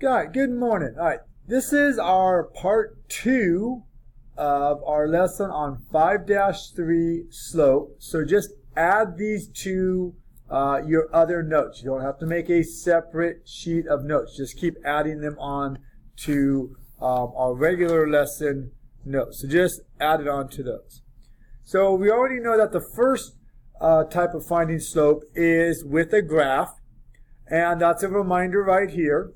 Good morning. All right, this is our part 2 of our lesson on 5-3 slope. So just add these to your other notes. You don't have to make a separate sheet of notes. Just keep adding them on to our regular lesson notes. So just add it on to those. So we already know that the first type of finding slope is with a graph. And that's a reminder right here,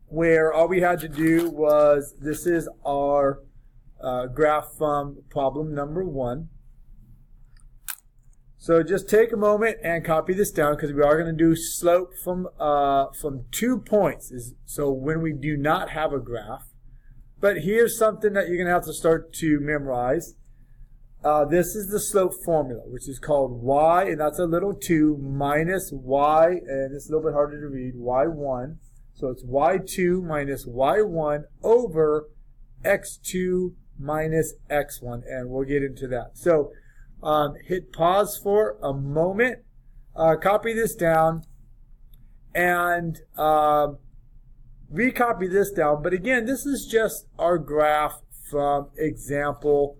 where all we had to do was, this is our graph from problem number 1. So just take a moment and copy this down, because we are going to do slope from 2 points. So when we do not have a graph. But here's something that you're going to have to start to memorize. This is the slope formula, which is called y, and that's a little 2, minus y, and it's a little bit harder to read, y1. So it's y2 minus y1 over x2 minus x1, and we'll get into that. So hit pause for a moment, copy this down, and recopy this down. But again, this is just our graph from example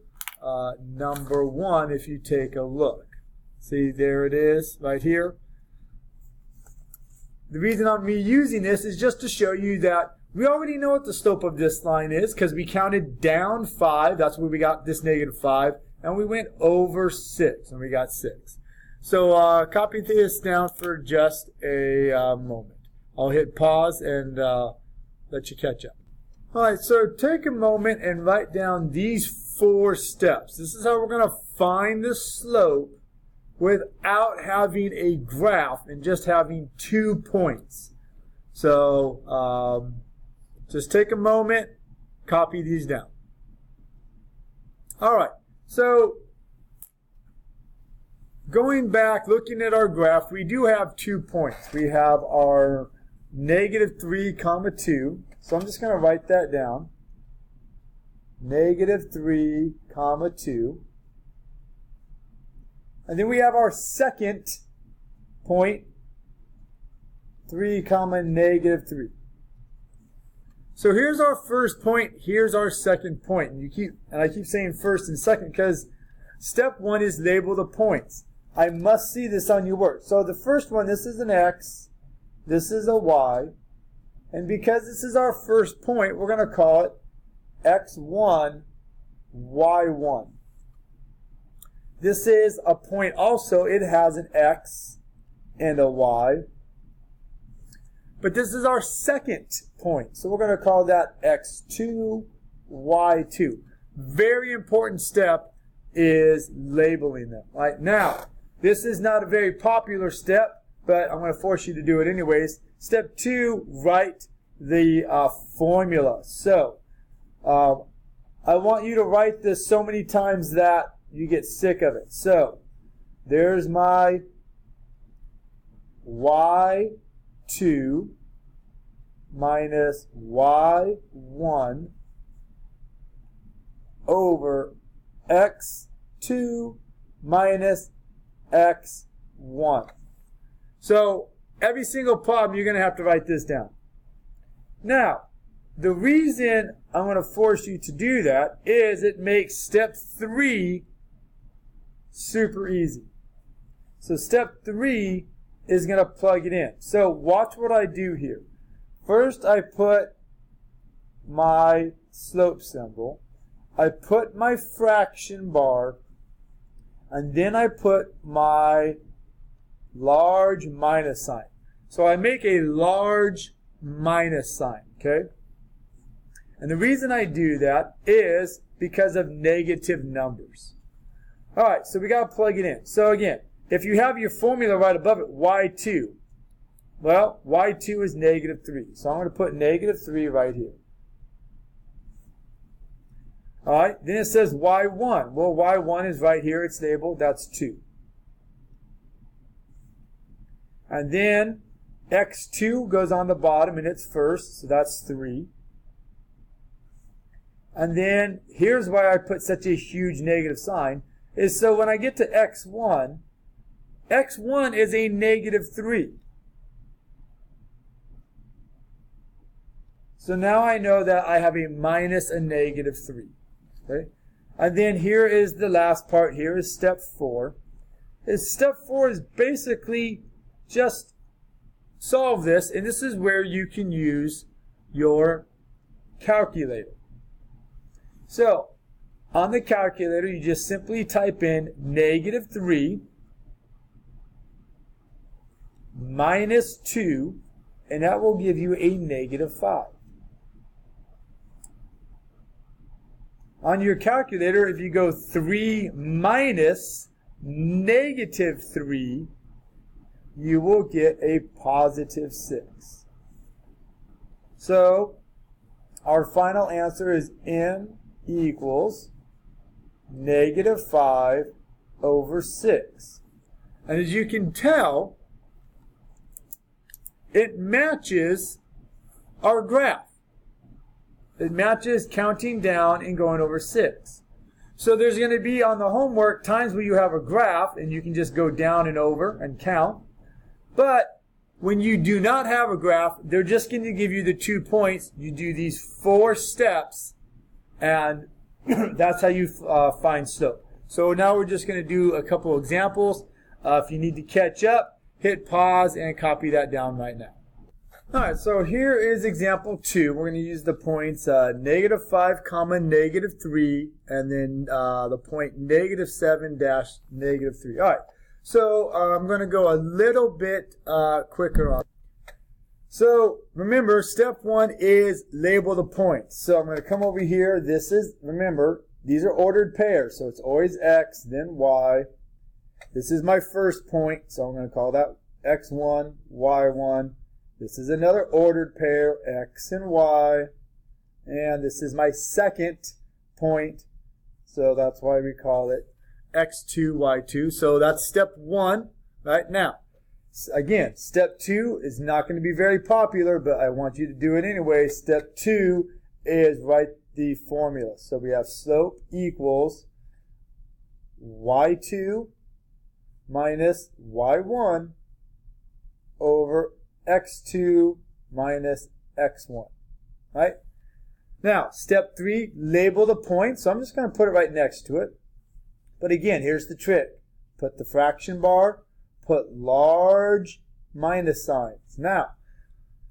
number 1. If you take a look, see, there it is right here. The reason I'm reusing this is just to show you that we already know what the slope of this line is, because we counted down 5. That's where we got this -5, and we went over 6, and we got 6. So copy this down for just a moment. I'll hit pause and let you catch up. All right, so take a moment and write down these 4 steps. This is how we're going to find the slope without having a graph and just having 2 points. So just take a moment, copy these down. All right, so going back, looking at our graph, we do have 2 points. We have our -3, 2. So I'm just going to write that down. -3, 2. And then we have our second point, 3, -3. So here's our first point, here's our second point. And I keep saying first and second because step 1 is label the points. I must see this on your work. So the first one, this is an x, this is a y. And because this is our first point, we're going to call it x1, y1. This is a point also. It has an x and a y. But this is our second point. So we're going to call that x2, y2. Very important step is labeling them. Right now, this is not a very popular step, but I'm going to force you to do it anyways. Step 2, write the formula. So I want you to write this so many times that you get sick of it. So there's my y2 minus y1 over x2 minus x1. So every single problem, you're going to have to write this down. Now, the reason I'm going to force you to do that is it makes step 3 super easy. So step 3 is going to plug it in. So watch what I do here. First, I put my slope symbol. I put my fraction bar. And then I put my large minus sign. So I make a large minus sign, okay? And the reason I do that is because of negative numbers. All right, so we got to plug it in. So again, if you have your formula right above it, y2, well, y2 is -3. So I'm going to put -3 right here. All right, then it says y1. Well, y1 is right here. It's labeled. That's 2. And then x2 goes on the bottom, and it's first, so that's 3. And then here's why I put such a huge negative sign, is so when I get to x1, x1 is a -3. So now I know that I have a minus a negative 3. Okay? And then here is the last part. Here is step 4. Step 4 is basically just solve this, and this is where you can use your calculator. So on the calculator, you just simply type in negative 3 minus 2, and that will give you a negative 5. On your calculator, if you go 3 minus negative 3, you will get a positive 6. So our final answer is n equals negative 5 over 6. And as you can tell, it matches our graph. It matches counting down and going over 6. So there's going to be on the homework times where you have a graph and you can just go down and over and count. But when you do not have a graph, they're just going to give you the 2 points. You do these 4 steps, and that's how you find slope. So now we're just going to do a couple examples. If you need to catch up, hit pause and copy that down right now. Alright, so here is example 2. We're going to use the points negative 5 comma negative 3, and then the point negative 7 dash negative 3. Alright, so I'm going to go a little bit quicker on. So remember, step 1 is label the points. So I'm going to come over here. This is, remember, these are ordered pairs. So it's always x, then y. This is my first point, so I'm going to call that x1, y1. This is another ordered pair, x and y. And this is my second point, so that's why we call it x2, y2. So that's step 1 right now. Again, step 2 is not going to be very popular, but I want you to do it anyway. Step 2 is write the formula. So we have slope equals y2 minus y1 over x2 minus x1. Right? Now, step 3, label the point. So I'm just going to put it right next to it. But again, here's the trick. Put the fraction bar, put large minus signs. Now,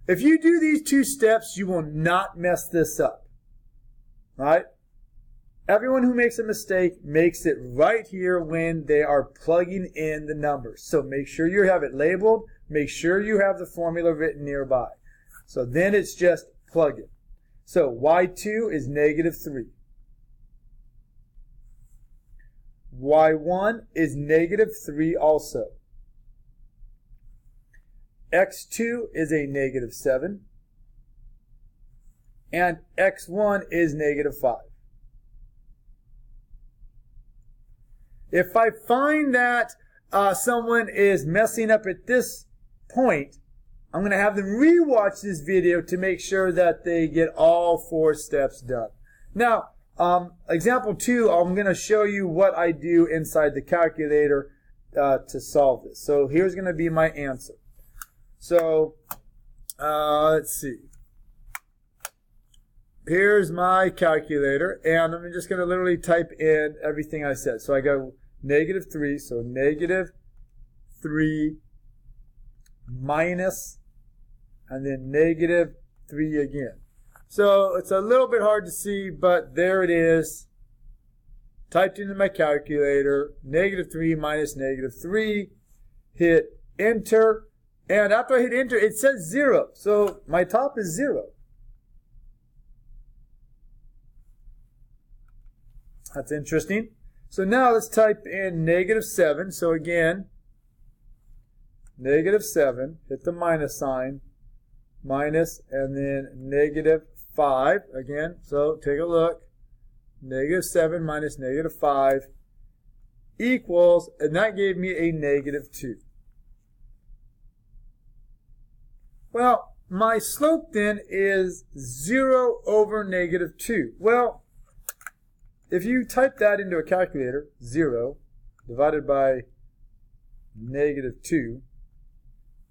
if you do these 2 steps, you will not mess this up. Right? Everyone who makes a mistake makes it right here when they are plugging in the numbers. So make sure you have it labeled. Make sure you have the formula written nearby. So then it's just plug it. So y2 is negative 3. y1 is negative 3 also. x2 is a negative 7. And x1 is negative 5. If I find that someone is messing up at this point, I'm going to have them rewatch this video to make sure that they get all 4 steps done. Now, example 2, I'm going to show you what I do inside the calculator to solve this. So here's going to be my answer. So let's see. Here's my calculator, and I'm just going to literally type in everything I said. So I go negative 3, so negative 3 minus, and then negative 3 again. So it's a little bit hard to see, but there it is. Typed into my calculator, negative 3 minus negative 3. Hit enter, and after I hit enter, it says 0. So my top is 0. That's interesting. So now let's type in negative 7. So again, negative 7, hit the minus sign, minus, and then negative 5 again. So take a look. Negative 7 minus negative 5 equals, and that gave me a negative 2. Well, my slope then is 0 over negative 2. Well, if you type that into a calculator, 0 divided by negative 2,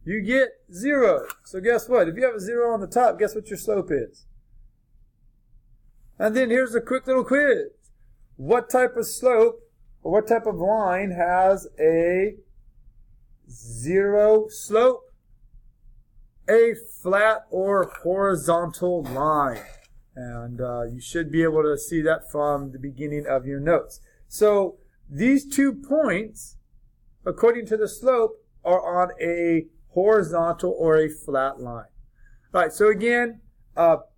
you get 0. So guess what? If you have a 0 on the top, guess what your slope is? And then here's a quick little quiz. What type of slope or what type of line has a 0 slope? A flat or horizontal line. And you should be able to see that from the beginning of your notes. So these 2 points, according to the slope, are on a horizontal or a flat line. All right, so again,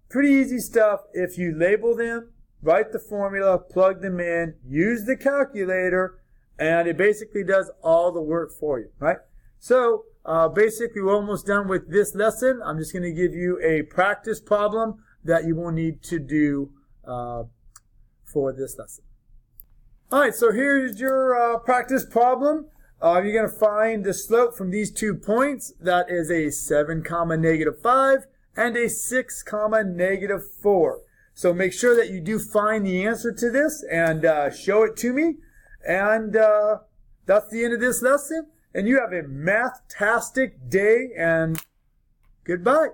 pretty easy stuff. If you label them, write the formula, plug them in, use the calculator, and it basically does all the work for you, right? So basically, we're almost done with this lesson. I'm just going to give you a practice problem that you will need to do for this lesson. All right, so here's your practice problem. You're going to find the slope from these 2 points. That is a 7, -5 and a 6, -4. So make sure that you do find the answer to this and show it to me. And that's the end of this lesson. And you have a math-tastic day, and goodbye.